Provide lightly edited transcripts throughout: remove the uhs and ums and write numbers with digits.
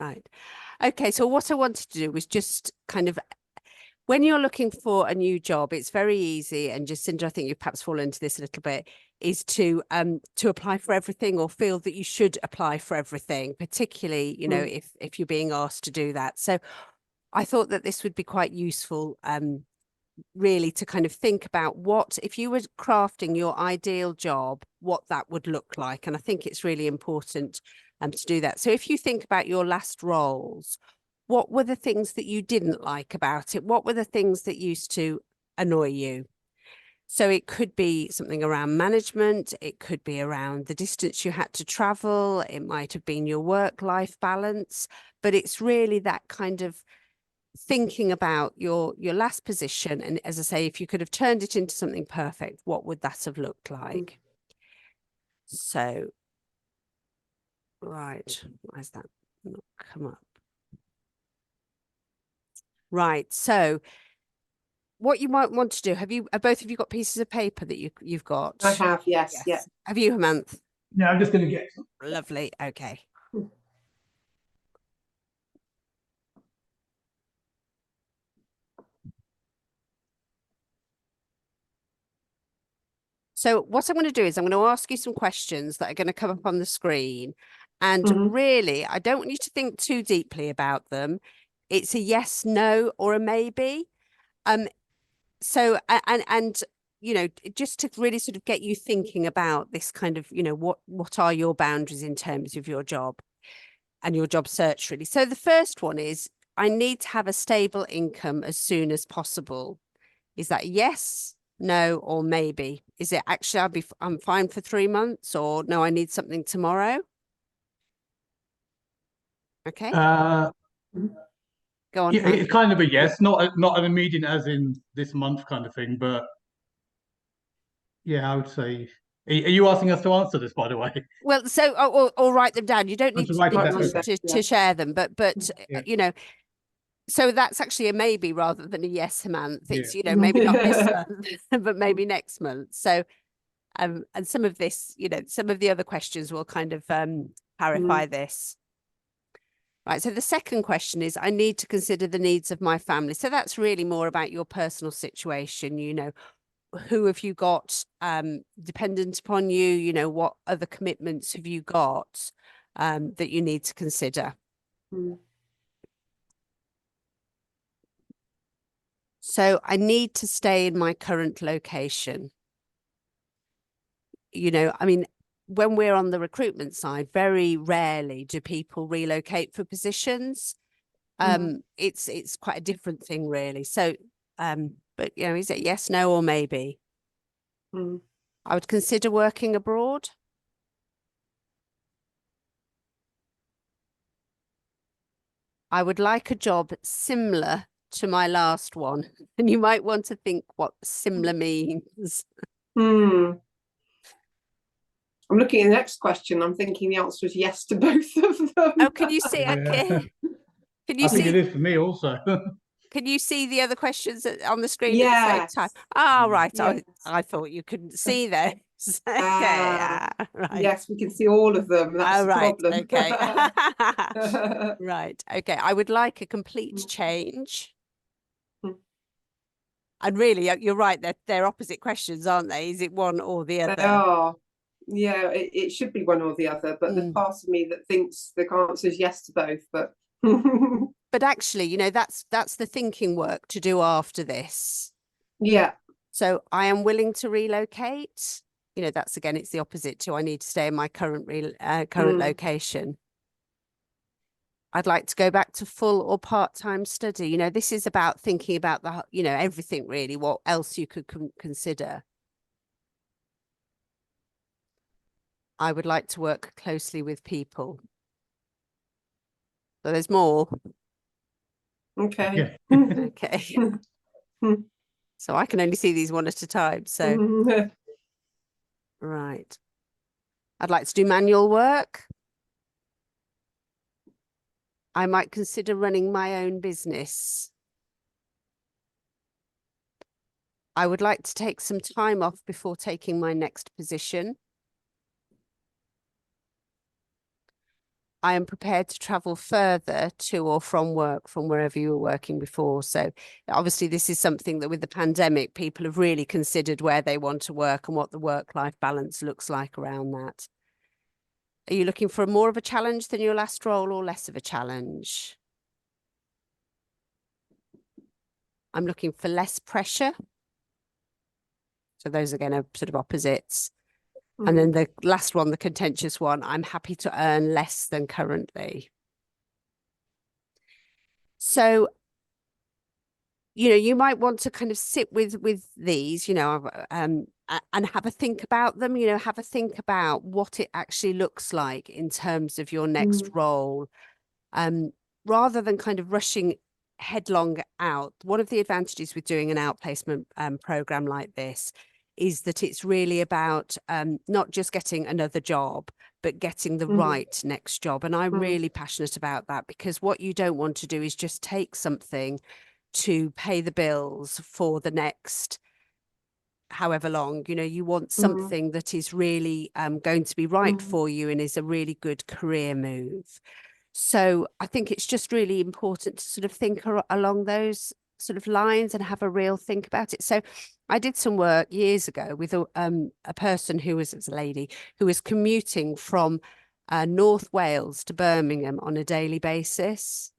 Right. Okay, so what I wanted to do was just kind of, when you're looking for a new job, it's very easy, and Jacinda, I think you've perhaps fallen into this a little bit, is to apply for everything or feel that you should apply for everything, particularly, you know, if you're being asked to do that. So I thought that this would be quite useful, really, to kind of think about what, if you were crafting your ideal job, what that would look like. And I think it's really important to do that. So if you think about your last roles, what were the things that you didn't like about it? What were the things that used to annoy you? So it could be something around management. It could be around the distance you had to travel. It might have been your work-life balance, but it's really that kind of thinking about your last position. And as I say, if you could have turned it into something perfect, what would that have looked like? So, right, why has that not come up? Right, so what you might want to do, have you, both of you got pieces of paper that you've got? I have, yes. Yeah. Have you, Hemant? No, I'm just going to get some. Lovely, okay. So what I'm going to do is I'm going to ask you some questions that are going to come up on the screen. And really, I don't want you to think too deeply about them. It's a yes, no, or a maybe. So, and you know, just to really sort of get you thinking about this kind of, you know, what are your boundaries in terms of your job and your job search, really. So the first one is, I need to have a stable income as soon as possible. Is that yes, no, or maybe? Is it actually I'm fine for 3 months, or no, I need something tomorrow? Okay. Go on. Yeah, it's kind of a yes, not an immediate as in this month kind of thing, but yeah, I would say. Are you asking us to answer this, by the way? Well, so or write them down. You don't need to share them, but you know, so that's actually a maybe rather than a yes, Hemant. It's, you know, maybe not this month, but maybe next month. So and some of this, you know, some of the other questions will kind of clarify this. Right, so the second question is, I need to consider the needs of my family. So that's really more about your personal situation, you know, who have you got dependent upon you, you know, what other commitments have you got that you need to consider? So I need to stay in my current location. You know, I mean, when we're on the recruitment side, very rarely do people relocate for positions. It's quite a different thing, really. So, but you know, is it yes, no, or maybe? I would consider working abroad. I would like a job similar to my last one. And you might want to think what similar means. I'm looking at the next question. I'm thinking the answer is yes to both of them. Oh, can you see? Okay. Can you see? I think it is for me also. Can you see the other questions on the screen at the same time? Oh, right. Yes. I thought you couldn't see those. Okay. Right. Yes, we can see all of them. That's the problem. Okay. Right. Okay. I would like a complete change. And really, you're right. They're opposite questions, aren't they? Is it one or the other? They are. Yeah, it should be one or the other. But there's part of me that thinks the answer is yes to both. But but actually, you know, that's the thinking work to do after this. Yeah. So I am willing to relocate. You know, that's again, it's the opposite to I need to stay in my current location. I'd like to go back to full or part-time study. You know, this is about thinking about the, you know, everything really, what else you could consider. I would like to work closely with people. So there's more. Okay. Okay. So I can only see these one at a time. So, right. I'd like to do manual work. I might consider running my own business. I would like to take some time off before taking my next position. I am prepared to travel further to or from work from wherever you were working before. So obviously this is something that with the pandemic, people have really considered where they want to work and what the work-life balance looks like around that. Are you looking for more of a challenge than your last role or less of a challenge? I'm looking for less pressure. So those again are sort of opposites. And then the last one, the contentious one, I'm happy to earn less than currently. So, you know, you might want to kind of sit with these, you know, and have a think about them, you know, have a think about what it actually looks like in terms of your next role, rather than kind of rushing headlong out. One of the advantages with doing an outplacement program like this is that it's really about not just getting another job, but getting the right next job. And I'm really passionate about that, because what you don't want to do is just take something to pay the bills for the next however long. You know, you want something that is really going to be right for you and is a really good career move. So I think it's just really important to sort of think along those sort of lines and have a real think about it. So I did some work years ago with a person who was a lady who was commuting from North Wales to Birmingham on a daily basis.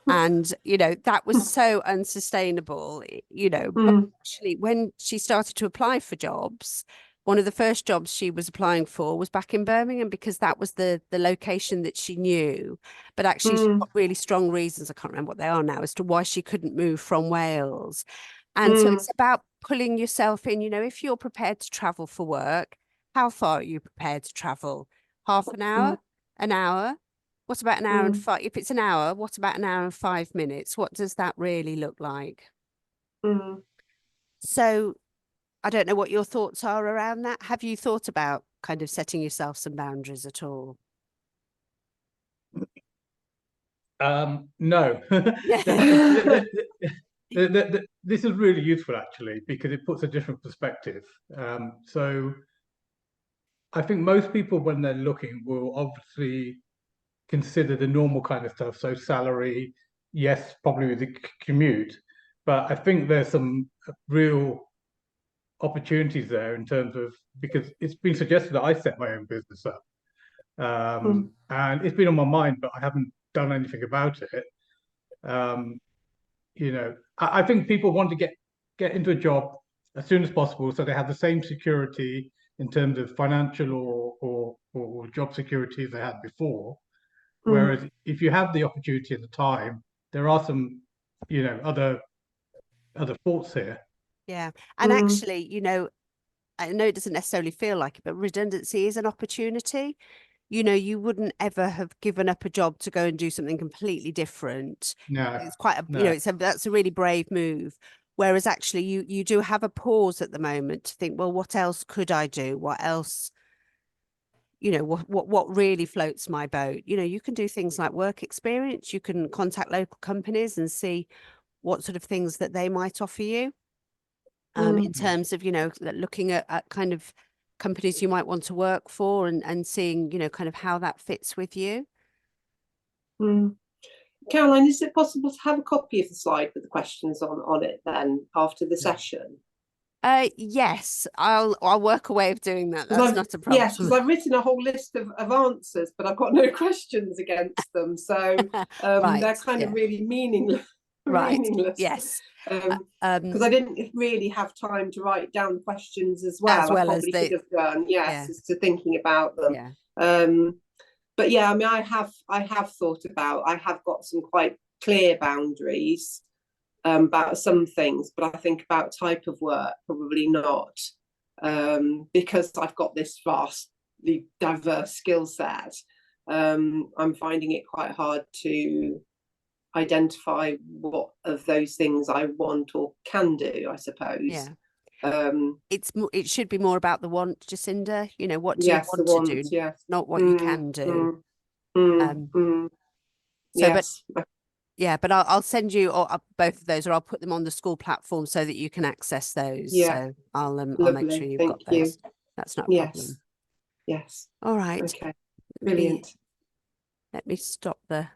And, you know, that was so unsustainable, you know, but actually when she started to apply for jobs, one of the first jobs she was applying for was back in Birmingham, because that was the location that she knew. But actually she's got really strong reasons, I can't remember what they are now, as to why she couldn't move from Wales. And so it's about pulling yourself in, you know, if you're prepared to travel for work, how far are you prepared to travel? Half an hour? An hour? What about an hour and 5? If it's an hour, what about an hour and 5 minutes? What does that really look like? So I don't know what your thoughts are around that. Have you thought about kind of setting yourself some boundaries at all? No. This is really useful, actually, because it puts a different perspective. So I think most people, when they're looking, will obviously consider the normal kind of stuff. So salary, yes, probably with the commute, but I think there's some real opportunities there in terms of, because it's been suggested that I set my own business up, and it's been on my mind, but I haven't done anything about it. You know, I think people want to get into a job as soon as possible, so they have the same security in terms of financial or job security as they had before. Whereas if you have the opportunity at the time, there are some, you know, other thoughts here. Yeah. And actually, you know, I know it doesn't necessarily feel like it, but redundancy is an opportunity. You know, you wouldn't ever have given up a job to go and do something completely different. No, It's quite a, no. you know, that's a really brave move. Whereas actually you do have a pause at the moment to think, well, what else could I do? What else, you know, what really floats my boat? You know, you can do things like work experience. You can contact local companies and see what sort of things that they might offer you. In terms of, you know, looking at kind of companies you might want to work for and seeing, you know, kind of how that fits with you. Caroline, is it possible to have a copy of the slide with the questions on it then after the session? Yes, I'll work a way of doing that. That's not a problem. Yes, because I've written a whole list of answers, but I've got no questions against them. So they're kind of really meaningless. Meaningless. Yes. Because I didn't really have time to write down questions as well. I probably should have done, as to thinking about them. Yeah. But yeah, I mean, I have thought about, I have got some quite clear boundaries about some things, but I think about type of work, probably not, because I've got this vastly diverse skill set. I'm finding it quite hard to identify what of those things I want or can do, I suppose. Yeah. It should be more about the want, Jacinda. You know, what do you want to do, not what you can do. But I'll send you both of those, or I'll put them on the school platform so that you can access those. So I'll make sure you've got those. You. That's not a problem. Yes. All right. Okay. Brilliant. Let me stop the